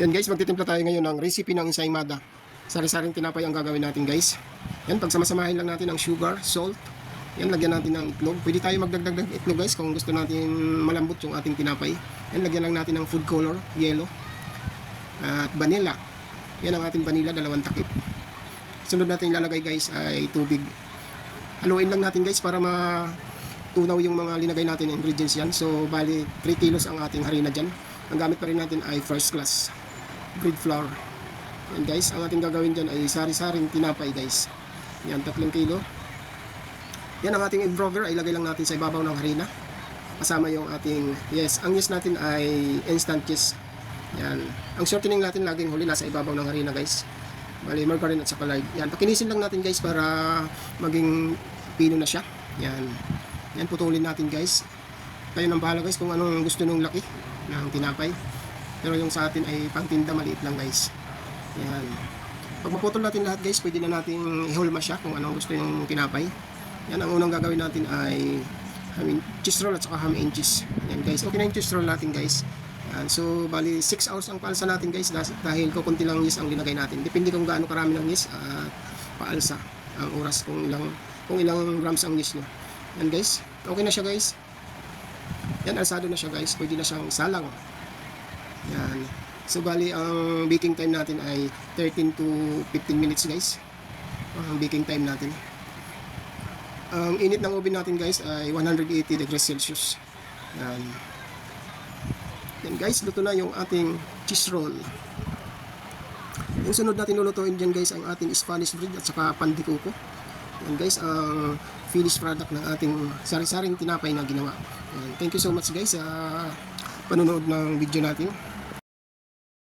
Yan guys, magtitimpla tayo ngayon ng recipe ng ensaymada. Sari-saring tinapay ang gagawin natin guys. Yan, pagsamasamahin lang natin ang sugar, salt. Yan, lagyan natin ng itlog. Pwede tayo magdagdag ng itlog guys kung gusto natin malambot yung ating tinapay. Yan, lagyan lang natin ng food color, yellow. At vanilla. Yan ang ating vanilla, 2 takip. Sunod natin ilalagay guys ay tubig. Haluin lang natin guys para matunaw yung mga linagay natin na ingredients yan. So, bali 3 kilos ang ating harina dyan. Ang gamit pa rin natin ay first class bread flour. Yan guys, ang ating gagawin dyan ay sari-saring tinapay guys. Yan, 3 kilo. Yan ang ating improver, ay ilagay lang natin sa ibabaw ng harina. Kasama yung ating, ang yeast natin ay instant yeast. Yan, ang shortening natin laging huli nasa ibabaw ng harina guys. Bali, margarine at saka lard. Yan, pakinisin lang natin guys para maging pino na siya. Yan, yan putulin natin guys. Kayo nang bahala guys kung anong gusto nung laki ng tinapay. Pero yung sa atin ay pangtinda, maliit lang guys. Yan. Pag maputol natin lahat guys, pwede na natin ihulma siya kung anong gusto yung tinapay. Yan, ang unang gagawin natin ay cheese roll at saka ham and cheese. Yan guys, okay na yung cheese roll natin guys. Yan. So, bali 6 hours ang paalsa natin guys dahil kukunti lang yeast ang linagay natin. Depende kung gaano karami ng yeast at paalsa ang oras kung ilang grams ang yeast nyo. Yan guys, okay na siya guys. Yan, alsado na siya guys, pwede na siyang salang. Yan. So bali ang baking time natin ay 13 to 15 minutes guys. Ang baking time natin. Ang init ng oven natin guys ay 180 degrees Celsius. Yan. Yan guys, luto na yung ating cheese roll. Yung sunod natin lulutuin dyan guys ang ating Spanish bread at saka pan de coco. Yan guys, ang finished product ng ating sari-saring tinapay na ginawa. Yan. Thank you so much guys sa panonood ng video natin.